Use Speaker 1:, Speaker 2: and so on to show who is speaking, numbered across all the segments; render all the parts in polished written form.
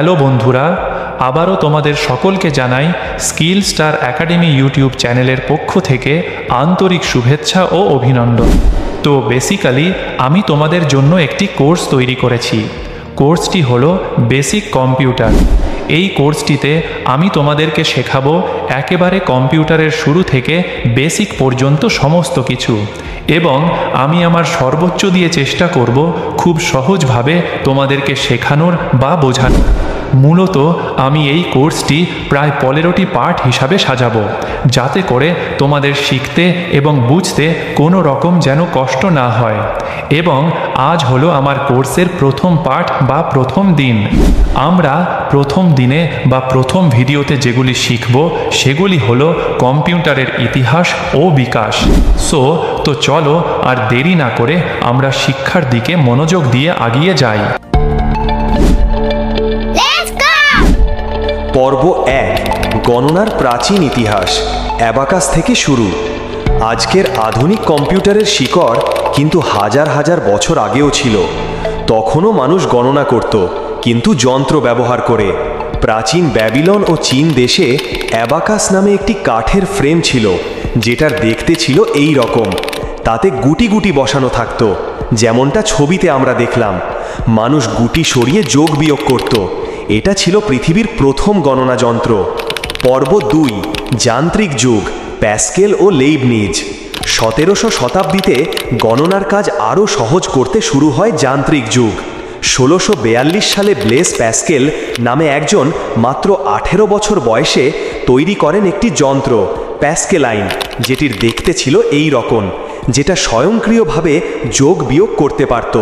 Speaker 1: Hello বন্ধুরা, আবারও তোমাদের সকলকে জানাই স্কিল স্টার একাডেমি ইউটিউব চ্যানেলের পক্ষ থেকে আন্তরিক শুভেচ্ছা ও অভিনন্দন। তো বেসিক্যালি আমি তোমাদের জন্য একটি কোর্স তৈরি করেছি। কোর্সটি হলো বেসিক কম্পিউটার। এই কোর্সটিতে আমি তোমাদেরকে শেখাবো একেবারে কম্পিউটারের শুরু থেকে বেসিক পর্যন্ত সমস্ত কিছু, এবং আমি আমার সর্বোচ্চ দিয়ে চেষ্টা করব খুব সহজভাবে তোমাদেরকে শেখানোর বা বোঝানোর। মূলত আমি এই কোর্সটি প্রায় 15টি পার্ট হিসাবে সাজাবো, যাতে করে তোমাদের শিখতে এবং বুঝতে কোনো রকম যেন কষ্ট না হয়। এবং আজ হলো আমার কোর্সের প্রথম পার্ট বা প্রথম দিন। আমরা প্রথম দিনে বা প্রথম ভিডিওতে যেগুলি শিখব সেগুলি হলো কম্পিউটারের ইতিহাস ও বিকাশ। তো চলো আর দেরি না করে আমরা শিক্ষার দিকে মনোযোগ দিয়ে এগিয়ে যাই।
Speaker 2: পর্ব 1, গণনার প্রাচীন ইতিহাস, অ্যাবাকাস থেকে শুরু। আজকের আধুনিক কম্পিউটারের শিকড় কিন্তু হাজার হাজার বছর আগেও ছিল। তখনও মানুষ গণনা করত, কিন্তু যন্ত্র ব্যবহার করে। প্রাচীন ব্যাবিলন ও চীন দেশে অ্যাবাকাস নামে একটি কাঠের ফ্রেম ছিল, যেটার দেখতে ছিল এই রকম। তাতে গুটি গুটি বসানো থাকতো, যেমনটা ছবিতে আমরা দেখলাম। মানুষ গুটি সরিয়ে যোগ বিয়োগ করত। এটা ছিল পৃথিবীর প্রথম গণনা যন্ত্র। পর্ব 2, যান্ত্রিক যুগ, প্যাস্কেল ও লেইবনিজ। 17শো শতাব্দীতে গণনার কাজ আরও সহজ করতে শুরু হয় যান্ত্রিক যুগ। 1642 সালে ব্লেস প্যাস্কেল নামে একজন মাত্র 18 বছর বয়সে তৈরি করেন একটি যন্ত্র, প্যাস্কেলাইন, যেটির দেখতে ছিল এই রকম, যেটা স্বয়ংক্রিয়ভাবে যোগ বিয়োগ করতে পারত।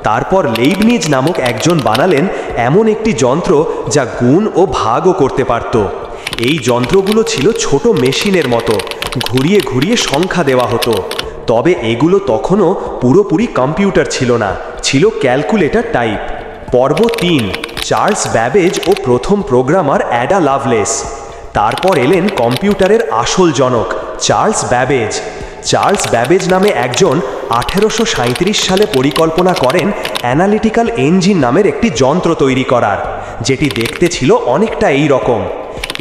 Speaker 2: তারপর লেইবনিজ নামক একজন বানালেন এমন একটি যন্ত্র যা গুণ ও ভাগও করতে পারত। এই যন্ত্রগুলো ছিল ছোট মেশিনের মতো, ঘুরিয়ে ঘুরিয়ে সংখ্যা দেওয়া হতো। তবে এগুলো তখনও পুরোপুরি কম্পিউটার ছিল না, ছিল ক্যালকুলেটর টাইপ। পর্ব 3, চার্লস ব্যাবেজ ও প্রথম প্রোগ্রামার অ্যাডা লাভলেস। তারপর এলেন কম্পিউটারের আসল জনক, চার্লস ব্যাবেজ। চার্লস ব্যাবেজ নামে একজন 1837 সালে পরিকল্পনা করেন অ্যানালিটিক্যাল ইঞ্জিন নামের একটি যন্ত্র তৈরি করার, যেটি দেখতে ছিল অনেকটা এই রকম।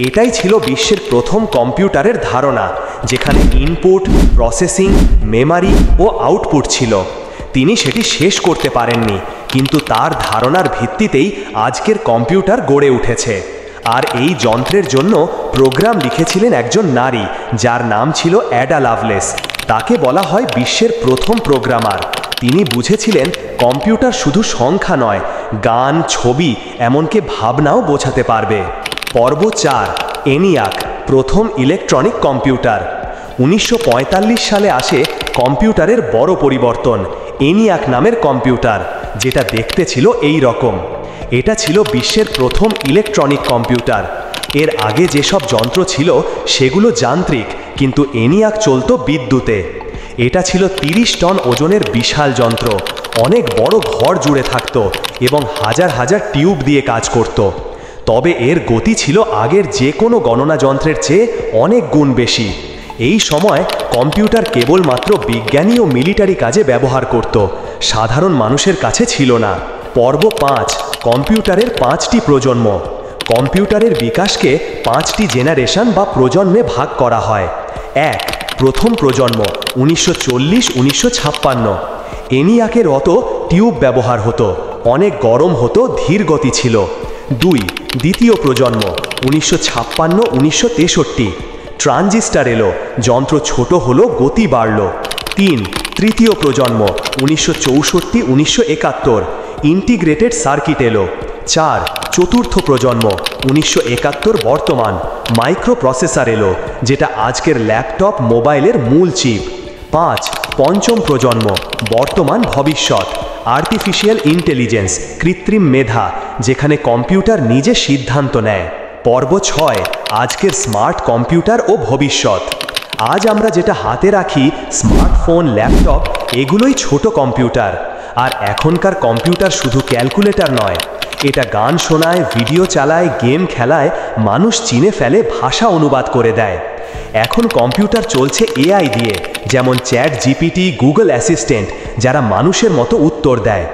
Speaker 2: এটাই ছিল বিশ্বের প্রথম কম্পিউটারের ধারণা, যেখানে ইনপুট, প্রসেসিং, মেমরি ও আউটপুট ছিল। তিনি সেটি শেষ করতে পারেননি, কিন্তু তার ধারণার ভিত্তিতেই আজকের কম্পিউটার গড়ে উঠেছে। আর এই যন্ত্রের জন্য প্রোগ্রাম লিখেছিলেন একজন নারী, যার নাম ছিল অ্যাডা লাভলেস। তাকে বলা হয় বিশ্বের প্রথম প্রোগ্রামার। তিনি বুঝেছিলেন কম্পিউটার শুধু সংখ্যা নয়, গান, ছবি, এমনকি ভাবনাও বোঝাতে পারবে। পর্ব 4, এনিয়াক, প্রথম ইলেকট্রনিক কম্পিউটার। 1945 সালে আসে কম্পিউটারের বড় পরিবর্তন, এনিয়াক নামের কম্পিউটার, যেটা দেখতে ছিল এই রকম। এটা ছিল বিশ্বের প্রথম ইলেকট্রনিক কম্পিউটার। এর আগে যেসব যন্ত্র ছিল সেগুলো যান্ত্রিক, কিন্তু এনিয়াক চলত বিদ্যুতে। এটা ছিল 30 টন ওজনের বিশাল যন্ত্র, অনেক বড় ঘর জুড়ে থাকত এবং হাজার হাজার টিউব দিয়ে কাজ করত। তবে এর গতি ছিল আগের যে কোনো গণনা যন্ত্রের চেয়ে অনেক গুণ বেশি। এই সময় কম্পিউটার কেবলমাত্র বিজ্ঞানী ও মিলিটারি কাজে ব্যবহার করত, সাধারণ মানুষের কাছে ছিল না। পর্ব 5, কম্পিউটারের 5টি প্রজন্ম। কম্পিউটারের বিকাশকে 5টি জেনারেশন বা প্রজন্মে ভাগ করা হয়। 1, প্রথম প্রজন্ম, 1940-1956। এনিয়াকের অত টিউব ব্যবহার হতো, অনেক গরম হতো, ধীর গতি ছিল। 2, দ্বিতীয় প্রজন্ম, 1956-1963। ট্রানজিস্টার এলো, যন্ত্র ছোট হলো, গতি বাড়ল। 3, তৃতীয় প্রজন্ম, 1964-1971। ইন্টিগ্রেটেড সার্কিট এলো। 4, চতুর্থ প্রজন্ম, 1971। বর্তমান মাইক্রো প্রসেসর এলো, যেটা আজকের ল্যাপটপ, মোবাইলের মূল চিপ। 5, পঞ্চম প্রজন্ম, বর্তমান ভবিষ্যৎ, আর্টিফিশিয়াল ইন্টেলিজেন্স, কৃত্রিম মেধা, যেখানে কম্পিউটার নিজে সিদ্ধান্ত নেয়। পর্ব 6, আজকের স্মার্ট কম্পিউটার ও ভবিষ্যৎ। আজ আমরা যেটা হাতে রাখি, স্মার্টফোন, ল্যাপটপ, এগুলোই ছোট কম্পিউটার। আর এখনকার কম্পিউটার শুধু ক্যালকুলেটর নয়, এটা গান শোনায়, ভিডিও চালায়, গেম খেলায়, মানুষ চিনে ফেলে, ভাষা অনুবাদ করে দেয়। এখন কম্পিউটার চলছে এআই দিয়ে, যেমন চ্যাট জিপিটি, গুগল অ্যাসিস্ট্যান্ট, যারা মানুষের মতো উত্তর দেয়।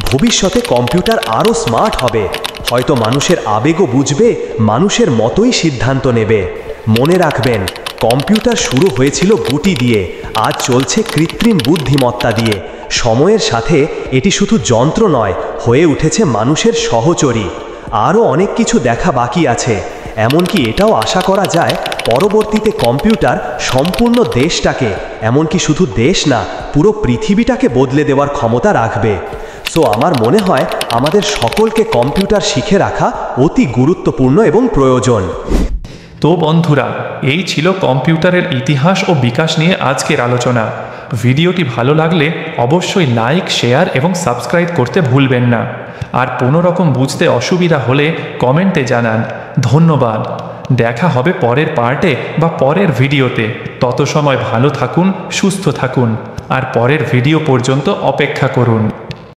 Speaker 2: ভবিষ্যতে কম্পিউটার আরও স্মার্ট হবে, হয়তো মানুষের আবেগও বুঝবে, মানুষের মতোই সিদ্ধান্ত নেবে। মনে রাখবেন, কম্পিউটার শুরু হয়েছিল গুটি দিয়ে, আজ চলছে কৃত্রিম বুদ্ধিমত্তা দিয়ে। সময়ের সাথে এটি শুধু যন্ত্র নয়, হয়ে উঠেছে মানুষের সহচরী। আরও অনেক কিছু দেখা বাকি আছে। এমনকি এটাও আশা করা যায়, পরবর্তীতে কম্পিউটার সম্পূর্ণ দেশটাকে, এমনকি শুধু দেশ না, পুরো পৃথিবীটাকে বদলে দেওয়ার ক্ষমতা রাখবে। সো আমার মনে হয় আমাদের সকলকে কম্পিউটার শিখে রাখা অতি গুরুত্বপূর্ণ এবং প্রয়োজন।
Speaker 1: তো বন্ধুরা, এই ছিল কম্পিউটারের ইতিহাস ও বিকাশ নিয়ে আজকের আলোচনা। ভিডিওটি ভালো লাগলে অবশ্যই লাইক, শেয়ার এবং সাবস্ক্রাইব করতে ভুলবেন না। আর কোনো রকম বুঝতে অসুবিধা হলে কমেন্টে জানান। ধন্যবাদ। দেখা হবে পরের পার্টে বা পরের ভিডিওতে। তত সময় ভালো থাকুন, সুস্থ থাকুন আর পরের ভিডিও পর্যন্ত অপেক্ষা করুন।